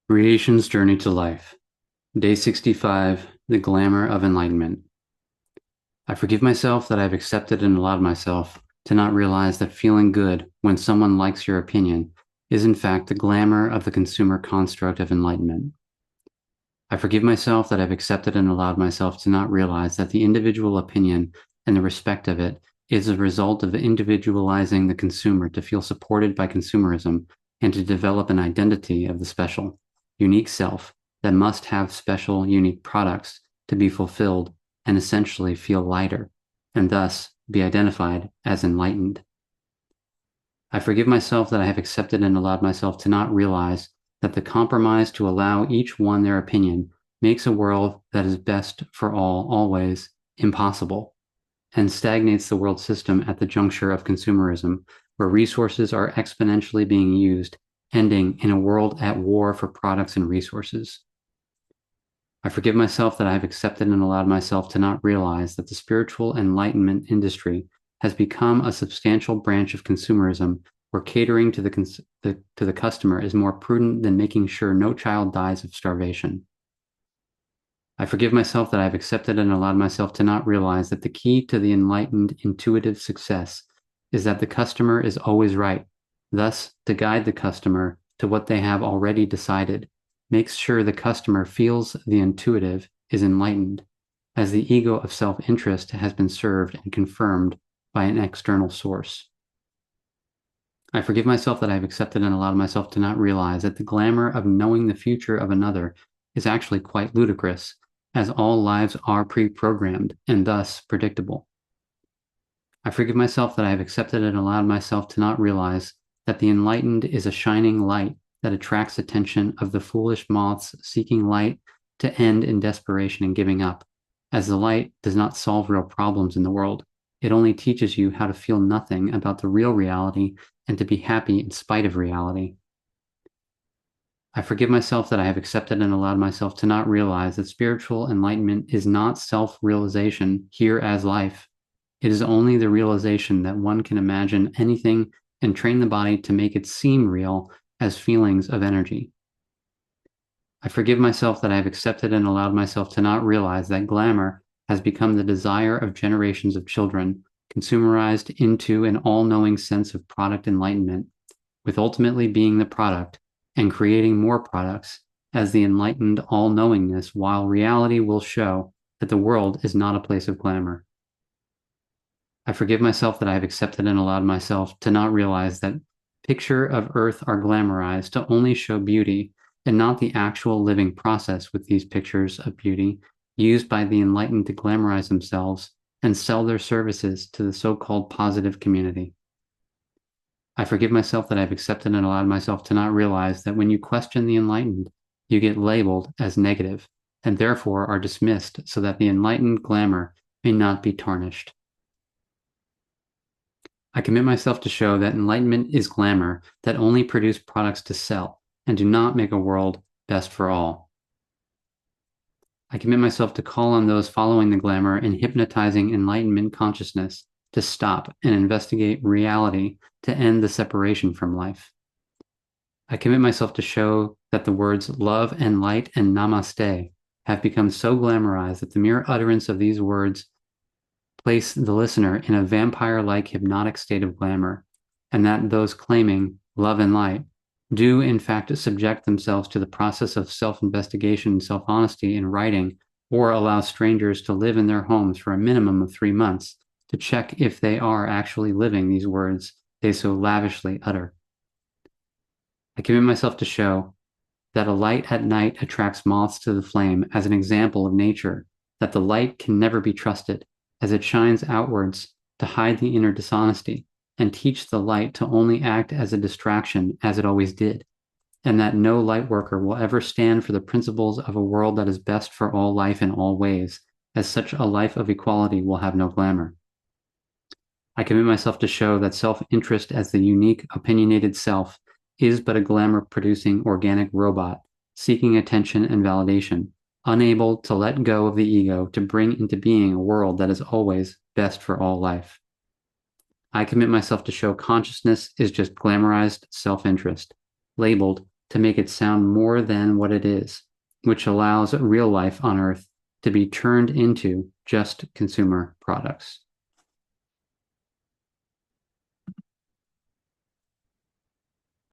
Creation's Journey to Life. Day 65, The Glamour of Enlightenment. I forgive myself that I've accepted and allowed myself to not realize that feeling good when someone likes your opinion is in fact the glamour of the consumer construct of enlightenment. I forgive myself that I've accepted and allowed myself to not realize that the individual opinion and the respect of it is a result of individualizing the consumer to feel supported by consumerism and to develop an identity of the special, unique self that must have special, unique products to be fulfilled and essentially feel lighter, and thus be identified as enlightened. I forgive myself that I have accepted and allowed myself to not realize that the compromise to allow each one their opinion makes a world that is best for all always impossible and stagnates the world system at the juncture of consumerism, where resources are exponentially being used, ending in a world at war for products and resources. I forgive myself that I have accepted and allowed myself to not realize that the spiritual enlightenment industry has become a substantial branch of consumerism where catering to the customer is more prudent than making sure no child dies of starvation. I forgive myself that I have accepted and allowed myself to not realize that the key to the enlightened intuitive success is that the customer is always right. Thus, to guide the customer to what they have already decided makes sure the customer feels the intuitive is enlightened, as the ego of self-interest has been served and confirmed by an external source. I forgive myself that I have accepted and allowed myself to not realize that the glamour of knowing the future of another is actually quite ludicrous, as all lives are pre-programmed and thus predictable. I forgive myself that I have accepted and allowed myself to not realize that the enlightened is a shining light that attracts attention of the foolish moths seeking light to end in desperation and giving up, as the light does not solve real problems in the world. It only teaches you how to feel nothing about the real reality and to be happy in spite of reality. I forgive myself that I have accepted and allowed myself to not realize that spiritual enlightenment is not self-realization here as life. It is only the realization that one can imagine anything and train the body to make it seem real as feelings of energy. I forgive myself that I have accepted and allowed myself to not realize that glamour has become the desire of generations of children, consumerized into an all-knowing sense of product enlightenment, with ultimately being the product and creating more products as the enlightened all-knowingness, while reality will show that the world is not a place of glamour. I forgive myself that I have accepted and allowed myself to not realize that pictures of Earth are glamorized to only show beauty and not the actual living process with these pictures of beauty used by the enlightened to glamorize themselves and sell their services to the so-called positive community. I forgive myself that I've accepted and allowed myself to not realize that when you question the enlightened, you get labeled as negative and therefore are dismissed so that the enlightened glamour may not be tarnished. I commit myself to show that enlightenment is glamour that only produce products to sell and do not make a world best for all. I commit myself to call on those following the glamour and hypnotizing enlightenment consciousness to stop and investigate reality to end the separation from life. I commit myself to show that the words love and light and namaste have become so glamorized that the mere utterance of these words place the listener in a vampire-like hypnotic state of glamour, and that those claiming love and light do in fact subject themselves to the process of self-investigation and self-honesty in writing, or allow strangers to live in their homes for a minimum of 3 months to check if they are actually living these words they so lavishly utter. I commit myself to show that a light at night attracts moths to the flame as an example of nature, that the light can never be trusted, as it shines outwards to hide the inner dishonesty and teach the light to only act as a distraction as it always did, and that no light worker will ever stand for the principles of a world that is best for all life in all ways, as such a life of equality will have no glamour. I commit myself to show that self-interest as the unique, opinionated self is but a glamour-producing organic robot, seeking attention and validation, unable to let go of the ego to bring into being a world that is always best for all life. I commit myself to show consciousness is just glamorized self-interest, labeled to make it sound more than what it is, which allows real life on Earth to be turned into just consumer products.